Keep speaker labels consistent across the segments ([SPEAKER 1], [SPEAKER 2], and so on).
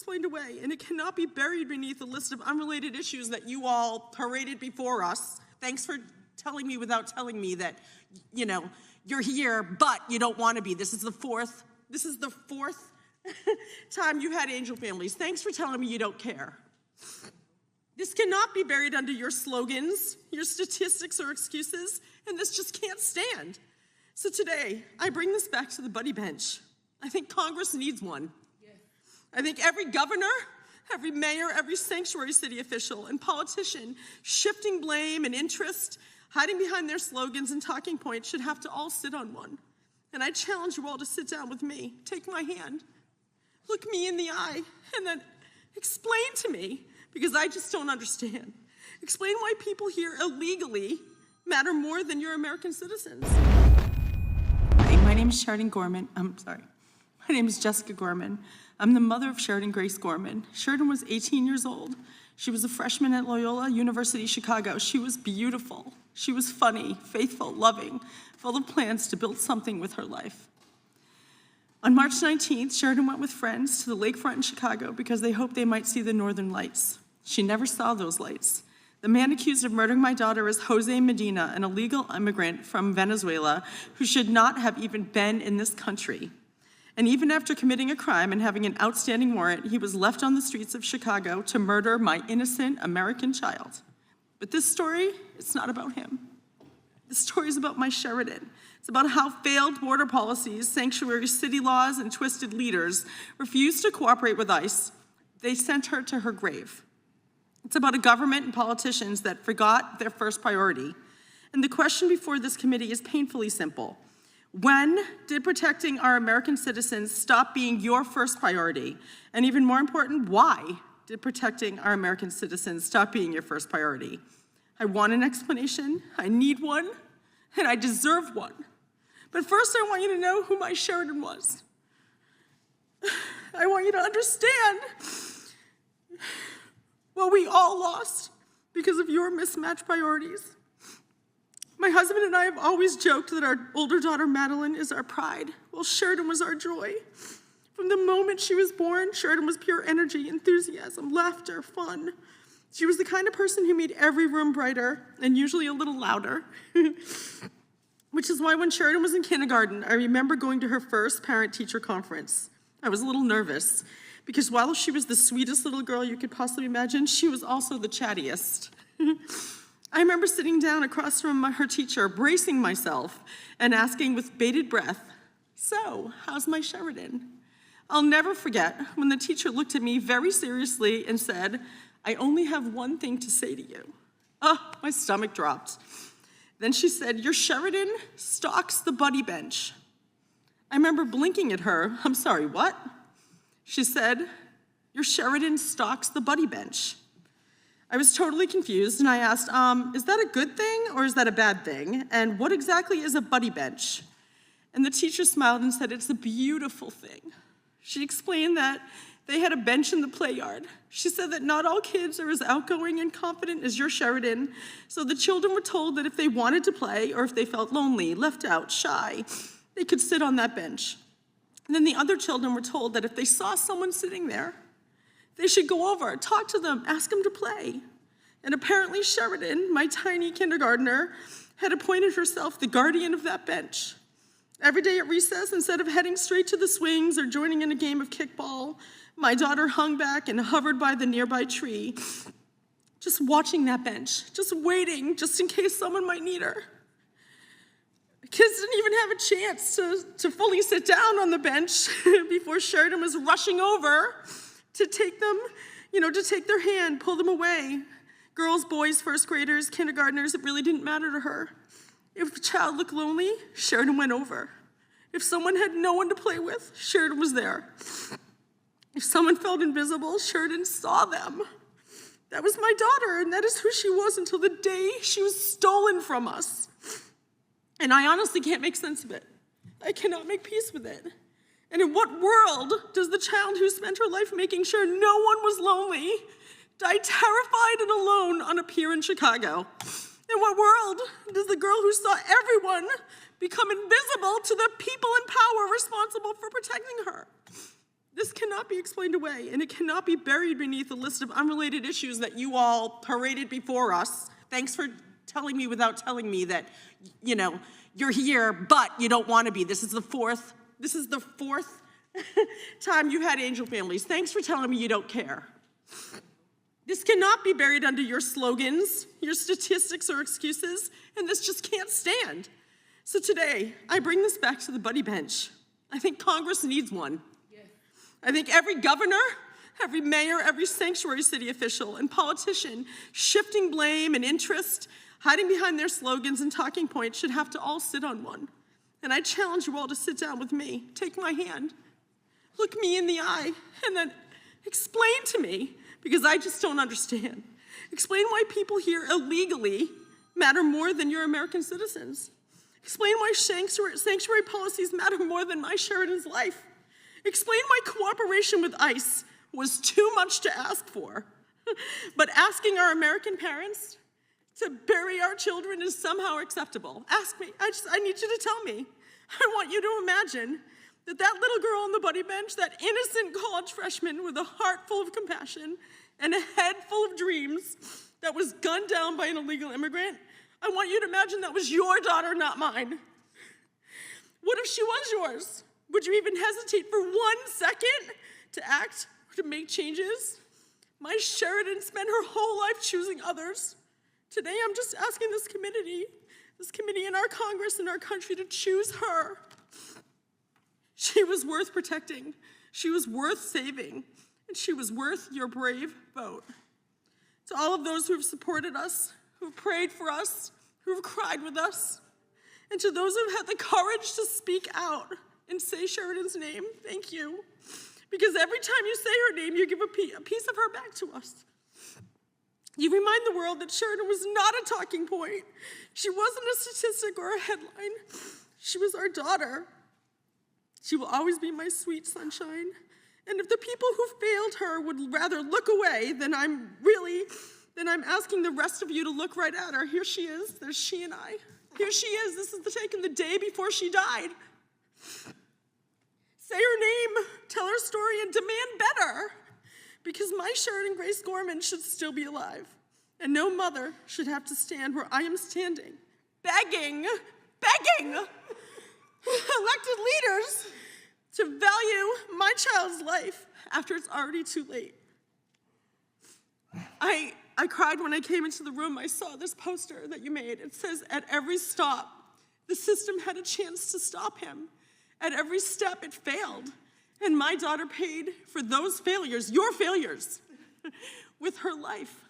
[SPEAKER 1] explained away, and it cannot be buried beneath a list of unrelated issues that you all paraded before us. Thanks for telling me without telling me that, you know, you're here, but you don't want to be. This is the fourth time you had angel families. Thanks for telling me you don't care. This cannot be buried under your slogans, your statistics, or excuses, and this just can't stand. So today, I bring this back to the buddy bench. I think Congress needs one. Yes. I think every governor, every mayor, every sanctuary city official and politician shifting blame and interest, hiding behind their slogans and talking points should have to all sit on one. And I challenge you all to sit down with me, take my hand, look me in the eye, and then explain to me, because I just don't understand. Explain why people here illegally matter more than your American citizens.
[SPEAKER 2] My name is Sheridan Gorman. My name is Jessica Gorman. I'm the mother of Sheridan Grace Gorman. Sheridan was 18 years old. She was a freshman at Loyola University, Chicago. She was beautiful. She was funny, faithful, loving, full of plans to build something with her life. On March 19th, Sheridan went with friends to the lakefront in Chicago because they hoped they might see the northern lights. She never saw those lights. The man accused of murdering my daughter is Jose Medina, an illegal immigrant from Venezuela who should not have even been in this country. And even after committing a crime and having an outstanding warrant, he was left on the streets of Chicago to murder my innocent American child. But this story, it's not about him. This story is about my Sheridan. It's about how failed border policies, sanctuary city laws, and twisted leaders refused to cooperate with ICE. They sent her to her grave. It's about a government and politicians that forgot their first priority. And the question before this committee is painfully simple. When did protecting our American citizens stop being your first priority? And even more important, why did protecting our American citizens stop being your first priority? I want an explanation, I need one, and I deserve one. But first I want you to know who my Sheridan was. I want you to understand what we all lost because of your mismatched priorities. My husband and I have always joked that our older daughter, Madeline, is our pride. Well, Sheridan was our joy. From the moment she was born, Sheridan was pure energy, enthusiasm, laughter, fun. She was the kind of person who made every room brighter and usually a little louder. Which is why when Sheridan was in kindergarten, I remember going to her first parent-teacher conference. I was a little nervous because while she was the sweetest little girl you could possibly imagine, she was also the chattiest. I remember sitting down across from her teacher, bracing myself and asking with bated breath, "So, how's my Sheridan?" I'll never forget when the teacher looked at me very seriously and said, "I only have one thing to say to you." Oh, my stomach dropped. Then she said, "Your Sheridan stalks the buddy bench." I remember blinking at her. "I'm sorry, what?" She said, "Your Sheridan stalks the buddy bench." I was totally confused and I asked, is that a good thing or is that a bad thing? And what exactly is a buddy bench? And the teacher smiled and said, "It's a beautiful thing." She explained that they had a bench in the play yard. She said that not all kids are as outgoing and confident as your Sheridan, so the children were told that if they wanted to play or if they felt lonely, left out, shy, they could sit on that bench. And then the other children were told that if they saw someone sitting there, they should go over, talk to them, ask them to play. And apparently Sheridan, my tiny kindergartner, had appointed herself the guardian of that bench. Every day at recess, instead of heading straight to the swings or joining in a game of kickball, my daughter hung back and hovered by the nearby tree, just watching that bench, just waiting, just in case someone might need her. Kids didn't even have a chance to fully sit down on the bench before Sheridan was rushing over to take them, to take their hand, pull them away. Girls, boys, first graders, kindergartners, it really didn't matter to her. If a child looked lonely, Sheridan went over. If someone had no one to play with, Sheridan was there. If someone felt invisible, Sheridan saw them. That was my daughter, and that is who she was until the day she was stolen from us. And I honestly can't make sense of it. I cannot make peace with it. And in what world does the child who spent her life making sure no one was lonely die terrified and alone on a pier in Chicago? In what world does the girl who saw everyone become invisible to the people in power responsible for protecting her? This cannot be explained away, and it cannot be buried beneath a list of unrelated issues that you all paraded before us. Thanks for telling me without telling me that, you're here, but you don't want to be. This is the fourth time you had angel families. Thanks for telling me you don't care. This cannot be buried under your slogans, your statistics, or excuses, and this just can't stand. So today, I bring this back to the buddy bench. I think Congress needs one. I think every governor, every mayor, every sanctuary city official and politician shifting blame and interest, hiding behind their slogans and talking points should have to all sit on one. And I challenge you all to sit down with me, take my hand, look me in the eye, and then explain to me, because I just don't understand. Explain why people here illegally matter more than your American citizens. Explain why sanctuary policies matter more than my Sheridan's life. Explain why cooperation with ICE was too much to ask for, but asking our American parents to bury our children is somehow acceptable. Ask me. I need you to tell me. I want you to imagine that little girl on the buddy bench, that innocent college freshman with a heart full of compassion and a head full of dreams that was gunned down by an illegal immigrant, I want you to imagine that was your daughter, not mine. What if she was yours? Would you even hesitate for 1 second to act or to make changes? My Sheridan spent her whole life choosing others. Today, I'm just asking this committee in our Congress and our country to choose her. She was worth protecting. She was worth saving. And she was worth your brave vote. To all of those who have supported us, who have prayed for us, who have cried with us, and to those who have had the courage to speak out and say Sheridan's name, thank you. Because every time you say her name, you give a piece of her back to us. You remind the world that Sheridan was not a talking point. She wasn't a statistic or a headline. She was our daughter. She will always be my sweet sunshine. And if the people who failed her would rather look away, then I'm asking the rest of you to look right at her. Here she is. There's she and I. Here she is. This is taken the day before she died. Say her name, tell her story, and demand better. Because my Sheridan Grace Gorman should still be alive. And no mother should have to stand where I am standing, begging elected leaders to value my child's life after it's already too late. I cried when I came into the room. I saw this poster that you made. It says, at every stop, the system had a chance to stop him. At every step, it failed. And my daughter paid for those failures, your failures, with her life.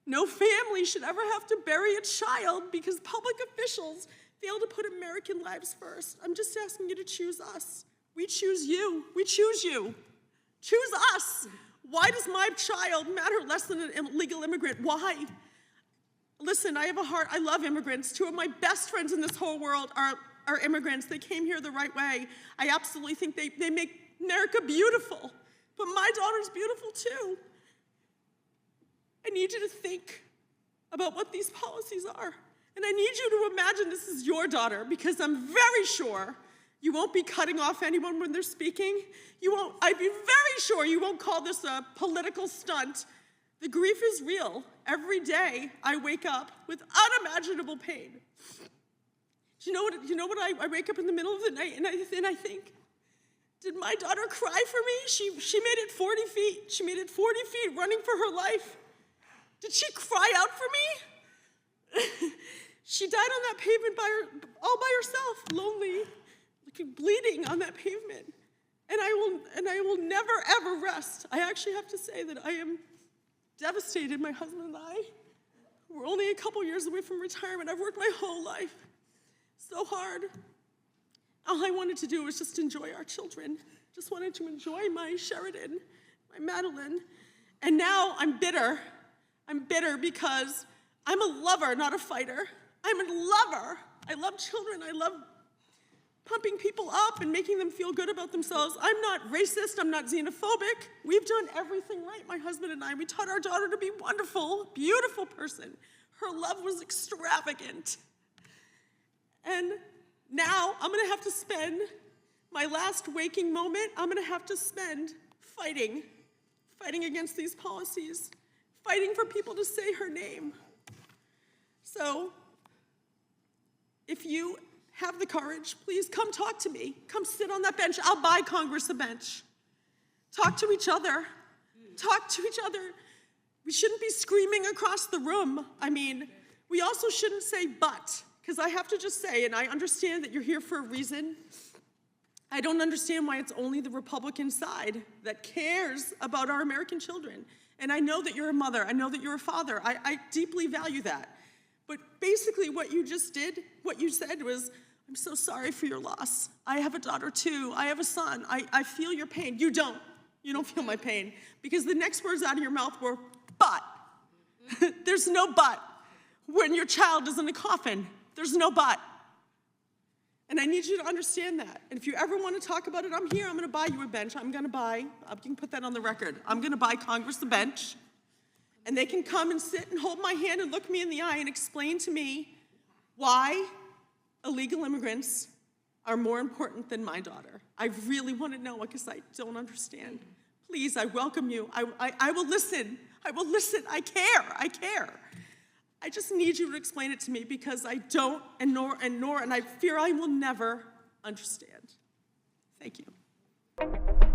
[SPEAKER 2] No family should ever have to bury a child because public officials fail to put American lives first. I'm just asking you to choose us. We choose you. We choose you. Choose us. Why does my child matter less than an illegal immigrant? Why? Listen, I have a heart. I love immigrants. Two of my best friends in this whole world are immigrants. They came here the right way. I absolutely think they make America beautiful. But my daughter's beautiful too. I need you to think about what these policies are. And I need you to imagine this is your daughter, because I'm very sure you won't be cutting off anyone when they're speaking. I'd be very sure you won't call this a political stunt. The grief is real. Every day I wake up with unimaginable pain. Do you know what I wake up in the middle of the night and I think, did my daughter cry for me? She made it 40 feet. She made it 40 feet running for her life. Did she cry out for me? She died on that pavement all by herself, lonely, bleeding on that pavement. And I will never, ever rest. I actually have to say that I am devastated. My husband and I, we're only a couple years away from retirement. I've worked my whole life so hard. All I wanted to do was just enjoy our children. Just wanted to enjoy my Sheridan, my Madeline. And now I'm bitter. I'm bitter because I'm a lover, not a fighter. I'm a lover. I love children. I love pumping people up and making them feel good about themselves. I'm not racist. I'm not xenophobic. We've done everything right, my husband and I. We taught our daughter to be wonderful, beautiful person. Her love was extravagant. And now I'm going to have to spend
[SPEAKER 1] My last waking moment, I'm gonna have to spend fighting against these policies, fighting for people to say her name. So, if you have the courage, please come talk to me. Come sit on that bench. I'll buy Congress a bench. Talk to each other. Talk to each other. We shouldn't be screaming across the room. I mean, we also shouldn't say but, because I have to just say, and I understand that you're here for a reason. I don't understand why it's only the Republican side that cares about our American children. And I know that you're a mother. I know that you're a father. I deeply value that. But basically what you just did, what you said was, I'm so sorry for your loss. I have a daughter too. I have a son. I feel your pain. You don't. You don't feel my pain. Because the next words out of your mouth were, but. There's no but. When your child is in a coffin, there's no but. And I need you to understand that. And if you ever want to talk about it, I'm here. I'm going to buy you a bench. I'm going to buy, you can put that on the record. I'm going to buy Congress a bench. And they can come and sit and hold my hand and look me in the eye and explain to me why illegal immigrants are more important than my daughter. I really want to know because I don't understand. Please, I welcome you. I will listen. I will listen. I care. I care. I just need you to explain it to me because I don't, and I fear I will never understand. Thank you.